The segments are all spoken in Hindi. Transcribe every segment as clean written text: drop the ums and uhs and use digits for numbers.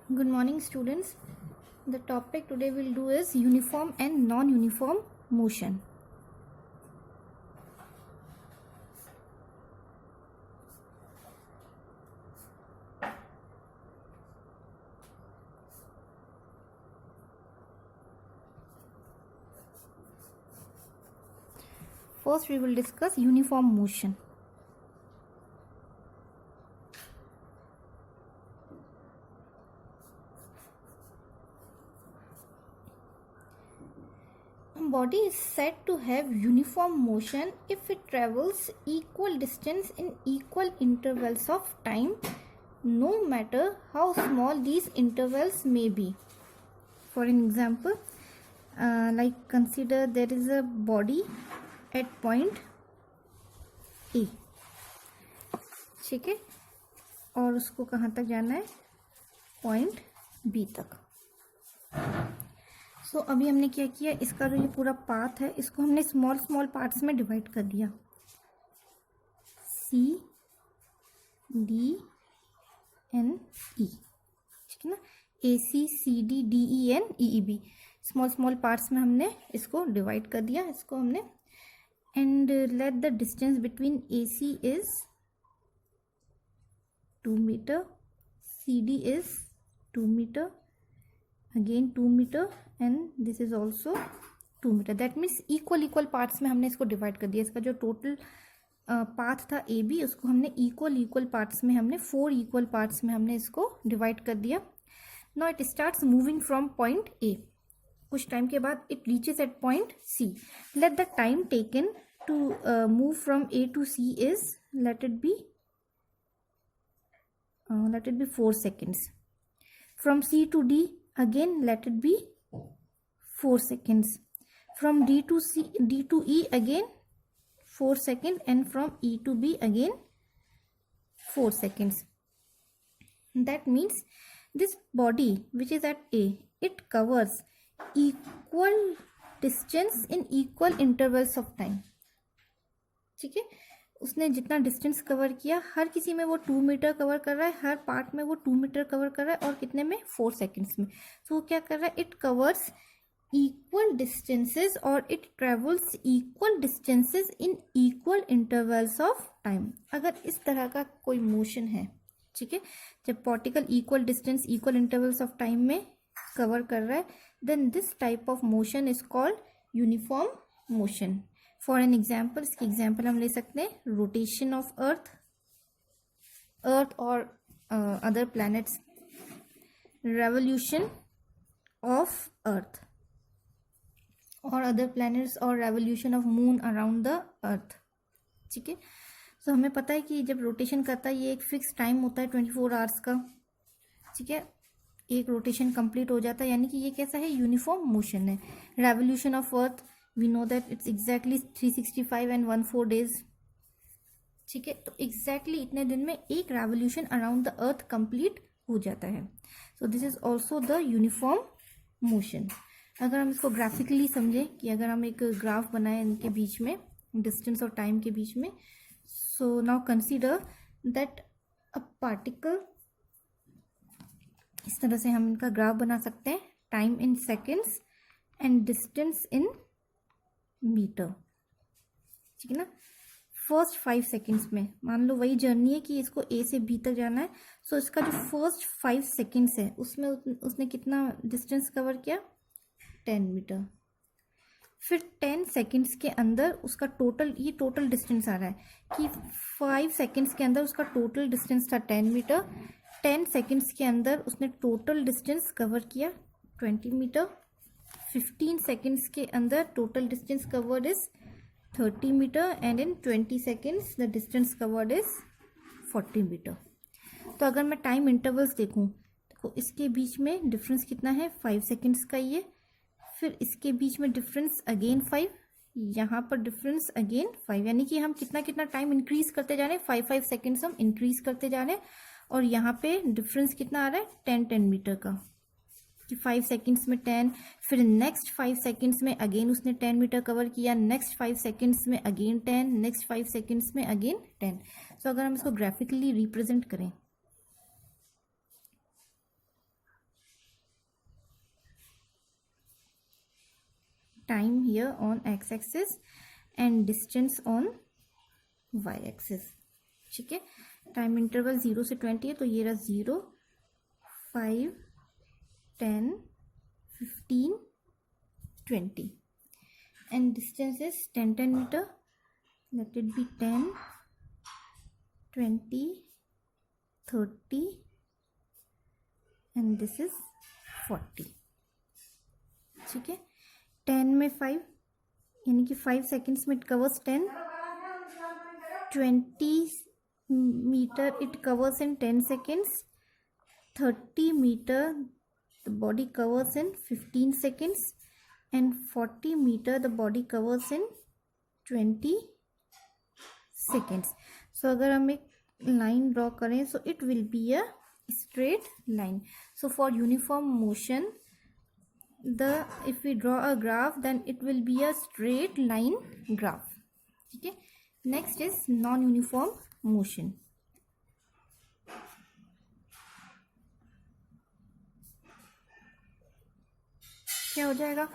Good morning, students. The topic today we'll do is uniform and non-uniform motion. First, we will discuss uniform motion. Body is said to have uniform motion if it travels equal distance in equal intervals of time, no matter how small these intervals may be. For an example, like consider there is a body at point A, ठीक है, और उसको कहाँ तक जाना है, पॉइंट B तक. सो अभी हमने क्या किया, इसका जो ये पूरा पाथ है इसको हमने स्मॉल स्मॉल पार्ट्स में डिवाइड कर दिया. C, D, N, E, ठीक है ना. AC, CD, DE, N, EEB small small parts में हमने इसको डिवाइड कर दिया. इसको हमने and let the distance between AC is 2 metre, CD is 2 metre, again 2 metre and this is also 2 metre. That means equal parts में हमने इसको डिवाइड कर दिया. इसका जो टोटल पाथ था AB उसको हमने इक्वल पार्ट्स में हमने 4 इक्वल पार्ट्स में हमने इसको डिवाइड कर दिया. Now it starts moving from point A. कुछ टाइम के बाद it reaches at point C. Let the time taken to move from A to C is let it be 4 seconds. From C to D again let it be 4 seconds. From D to E again 4 seconds, and from E to B again 4 seconds. That means this body which is at A, it covers equal distance in equal intervals of time. ठीक है, उसने जितना डिस्टेंस कवर किया हर किसी में वो 2 मीटर कवर कर रहा है, हर पार्ट में वो 2 मीटर कवर कर रहा है, और कितने में 4 सेकेंड्स में. तो वो क्या कर रहा है, इट कवर्स इक्वल डिस्टेंसेस और it travels equal distances in equal intervals of time. अगर इस तरह का कोई मोशन है, ठीक है, जब particle equal distance equal intervals of time में कवर कर रहा है, then this type of motion is called uniform motion. For an example, इसकी एग्जाम्पल हम ले सकते हैं रोटेशन ऑफ अर्थ और other planets, revolution of earth और अदर प्लैनेट्स, और revolution of moon around the earth. ठीक है, तो हमें पता है कि जब रोटेशन करता है ये एक फिक्स टाइम होता है 24 आवर्स का. ठीक है, एक रोटेशन कंप्लीट हो जाता है, यानी कि ये कैसा है, यूनिफॉर्म मोशन है. Revolution of earth we know that it's exactly 365 and 1/4 days. ठीक है, तो exactly इतने दिन में एक revolution around the earth complete हो जाता है. So this is also the uniform motion. अगर हम इसको ग्राफिकली समझें कि अगर हम एक ग्राफ बनाएं इनके बीच में, डिस्टेंस और टाइम के बीच में, so now consider that a particle, इस तरह से हम इनका ग्राफ बना सकते हैं, time in seconds and distance in metre. ठीक है ना. फर्स्ट 5 सेकेंड्स में मान लो वही जर्नी है कि इसको A से B तक जाना है. सो इसका जो फर्स्ट 5 सेकेंड्स है उसमें उसने कितना डिस्टेंस कवर किया, 10 मीटर. फिर 10 सेकेंड्स के अंदर उसका टोटल, ये टोटल डिस्टेंस आ रहा है कि 5 सेकेंड्स के अंदर उसका टोटल डिस्टेंस था 10 मीटर. 10 सेकेंड्स के अंदर उसने टोटल डिस्टेंस कवर किया 20 मीटर. 15 seconds के अंदर total distance covered is 30 metre, and in 20 seconds the distance covered is 40 metre. तो अगर मैं टाइम इंटरवल्स देखूं तो इसके बीच में डिफरेंस कितना है, 5 सेकेंड्स का ये. फिर इसके बीच में डिफरेंस अगेन 5, यहाँ पर डिफरेंस अगेन 5, यानी कि हम कितना टाइम इंक्रीज करते जा रहे हैं, 5 सेकेंड्स हम इंक्रीज करते जा रहे हैं. और यहाँ पे डिफरेंस कितना आ रहा है, 10 मीटर का, कि 5 सेकेंड्स में 10, फिर नेक्स्ट 5 सेकेंड्स में अगेन उसने 10 मीटर कवर किया, नेक्स्ट 5 सेकेंड्स में अगेन 10, नेक्स्ट 5 सेकेंड्स में अगेन 10. सो अगर हम इसको ग्राफिकली रिप्रेजेंट करें, time here on x-axis and distance on y-axis. ठीक है, टाइम इंटरवल 0 से 20 है, तो ये रहा 0, 5, 10, 15, 20 and distance is 10 meter. Let it be 10, 20, 30 and this is 40. ठीक है, 10 में 5 यानी कि 5 सेकेंड्स में it covers 10, 20 meter it covers in 10 seconds, 30 meter the body covers in 15 seconds and 40 meter the body covers in 20 seconds. So अगर हम एक लाइन ड्रॉ करें so it will be a straight line. So for uniform motion, if we draw a graph then it will be a straight line graph. ठीक है, next is non uniform motion. क्या हो जाएगा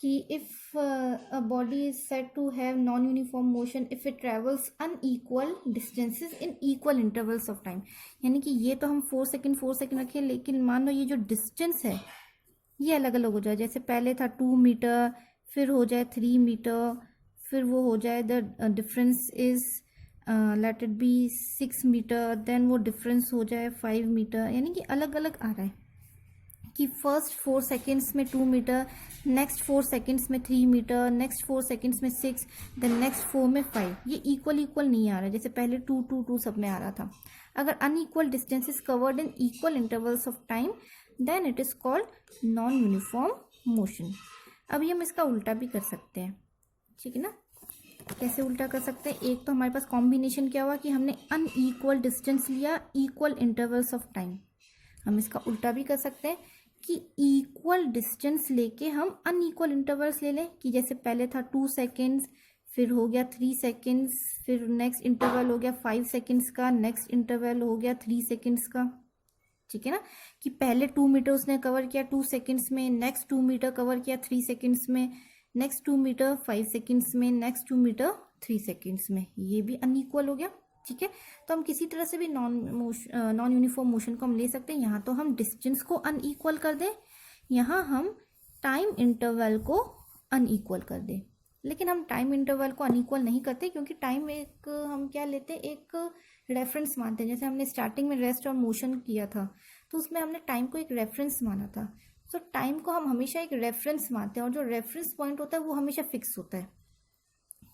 कि if a body is said to have non uniform motion if it travels unequal distances in equal intervals of time. यानी कि ये तो हम 4 सेकेंड रखें, लेकिन मान लो ये जो डिस्टेंस है ये अलग अलग हो जाए, जैसे पहले था 2 मीटर, फिर हो जाए 3 मीटर, फिर वो हो जाए the difference is let it be 6 metre, then वो डिफरेंस हो जाए 5 मीटर. यानी कि अलग अलग आ रहा है कि फर्स्ट 4 सेकेंड्स में 2 मीटर, नेक्स्ट 4 सेकेंड्स में 3 मीटर, नेक्स्ट 4 सेकेंड्स में 6, देन नेक्स्ट 4 में 5. ये इक्वल नहीं आ रहा है जैसे पहले 2 2 2 सब में आ रहा था. अगर unequal distances covered in equal intervals of time then it is called non uniform motion. अभी हम इसका उल्टा भी कर सकते हैं. ठीक है ना, कैसे उल्टा कर सकते हैं? एक तो हमारे पास कॉम्बिनेशन क्या हुआ कि हमने अनइक्वल डिस्टेंस लिया इक्वल इंटरवल्स ऑफ टाइम. हम इसका उल्टा भी कर सकते हैं कि इक्वल डिस्टेंस लेके हम अनइक्वल इंटरवल्स ले लें, कि जैसे पहले था 2 सेकेंड्स, फिर हो गया 3 सेकेंड्स, फिर नेक्स्ट इंटरवल हो गया 5 सेकेंड्स का, नेक्स्ट इंटरवल हो गया 3 सेकेंड्स का. ठीक है ना, कि पहले 2 मीटर उसने कवर किया 2 सेकेंड्स में, नेक्स्ट 2 मीटर कवर किया 3 सेकेंड्स में, नेक्स्ट 2 मीटर 5 सेकेंड्स में, नेक्स्ट 2 मीटर 3 सेकेंड्स में. ये भी अनइक्वल हो गया. ठीक है, तो हम किसी तरह से भी नॉन यूनिफॉर्म मोशन को हम ले सकते हैं. यहाँ तो हम डिस्टेंस को अनइक्वल कर दें, यहाँ हम टाइम इंटरवल को अनइक्वल कर दें. लेकिन हम टाइम इंटरवल को अनइक्वल नहीं करते, क्योंकि टाइम एक हम क्या लेते हैं, एक रेफरेंस मानते हैं. जैसे हमने स्टार्टिंग में रेस्ट और मोशन किया था तो उसमें हमने टाइम को एक रेफरेंस माना था. सो टाइम को हम हमेशा एक रेफरेंस मानते हैं, और जो रेफरेंस पॉइंट होता है वो हमेशा फिक्स होता है.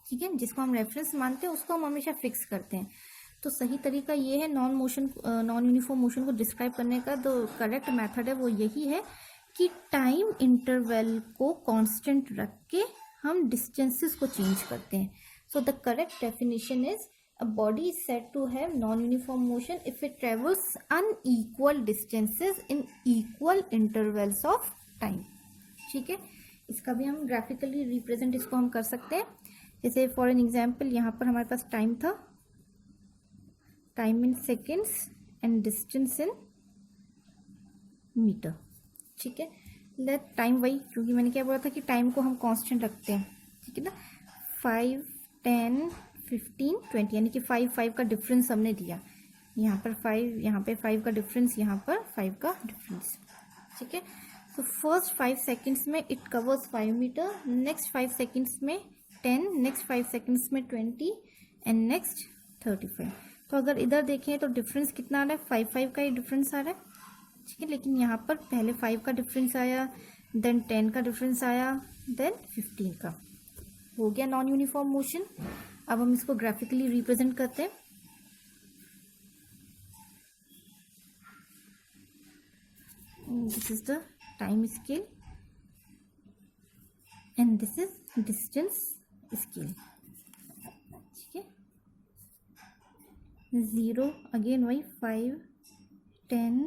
ठीक है, जिसको हम रेफरेंस मानते हैं उसको हम हमेशा फिक्स करते हैं. तो सही तरीका ये है नॉन यूनिफॉर्म मोशन को डिस्क्राइब करने का. जो करेक्ट मेथड है वो यही है कि टाइम इंटरवल को कांस्टेंट रख के हम डिस्टेंसेस को चेंज करते हैं. So the correct definition is a body is said to have non-uniform motion if it travels unequal distances in equal intervals of time. ठीक है, इसका भी हम ग्राफिकली रिप्रेजेंट इसको हम कर सकते हैं. जैसे फॉर एन एग्जाम्पल यहाँ पर हमारे पास टाइम था, time in seconds and distance in metre. ठीक है, लेट टाइम वही, क्योंकि मैंने क्या बोला था कि टाइम को हम कांस्टेंट रखते हैं. ठीक है ना, 5, 10, 15, 20, यानी कि 5 का डिफरेंस हमने दिया. यहाँ पर 5, यहाँ पे 5 का डिफरेंस, यहाँ पर 5 का डिफरेंस. ठीक है, तो फर्स्ट 5 सेकेंड्स में it covers 5 metre, next 5 seconds में 10, नेक्स्ट 5 सेकेंड्स में 20 एंड नेक्स्ट 35. तो अगर इधर देखें तो डिफरेंस कितना आ रहा है, 5 का ही डिफरेंस आ रहा है. ठीक है, लेकिन यहाँ पर पहले 5 का डिफरेंस आया, देन 10 का डिफरेंस आया, देन 15 का. हो गया नॉन यूनिफॉर्म मोशन. अब हम इसको ग्राफिकली रिप्रेजेंट करते हैं. This is the time scale and this is distance scale. ठीक है, 0 अगेन वही 5, 10,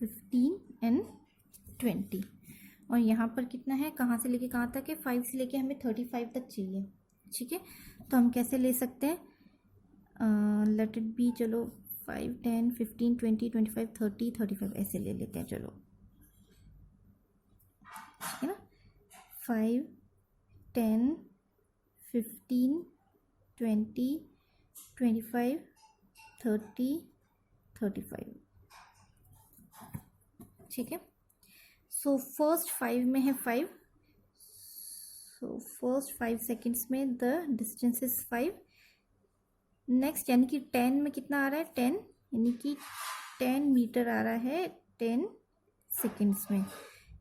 15 एंड 20. और यहाँ पर कितना है, कहाँ से लेके कहाँ तक है, 5 से लेके हमें 35 तक चाहिए. ठीक है, तो हम कैसे ले सकते हैं, लेट इट बी, चलो 5, 10, 15, 20, 25, 30, 35 ऐसे ले लेते हैं. चलो ठीक है ना, 5, 10, 15, 20, 25, 30, 35। ठीक है। सो फर्स्ट 5 में है 5, सो फर्स्ट 5 सेकेंड्स में द डिस्टेंस इज 5। नेक्स्ट यानी कि 10 में कितना आ रहा है 10, यानी कि 10 मीटर आ रहा है 10 सेकेंड्स में।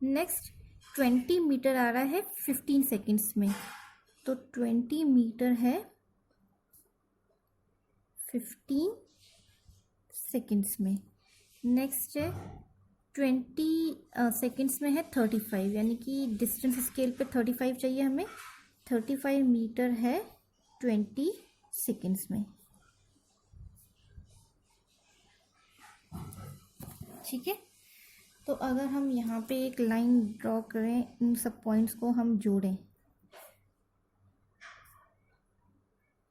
नेक्स्ट 20 मीटर आ रहा है 15 सेकेंड्स में, तो 20 मीटर है 15 सेकेंड्स में। नेक्स्ट है 20 सेकेंड्स में है 35, यानी कि डिस्टेंस स्केल पे 35 चाहिए हमें। 35 मीटर है 20 सेकेंड्स में। ठीक है। तो अगर हम यहाँ पे एक लाइन ड्रॉ करें, इन सब पॉइंट्स को हम जोड़ें,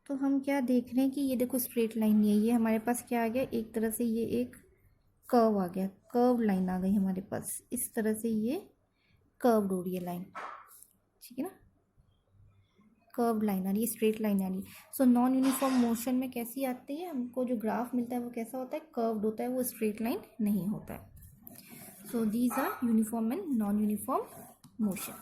तो हम क्या देख रहे हैं कि ये देखो स्ट्रेट लाइन नहीं है, ये हमारे पास क्या आ गया, एक तरह से ये एक कर्व आ गया, कर्व लाइन आ गई हमारे पास। इस तरह से ये कर्व हो रही है लाइन, ठीक है ना, कर्व लाइन आ रही है, स्ट्रेट लाइन आ रही है। सो नॉन यूनिफॉर्म मोशन में कैसी आती है, हमको जो ग्राफ मिलता है वो कैसा होता है, कर्व्ड होता है, वो स्ट्रेट लाइन नहीं होता है। So these are uniform and non uniform motion.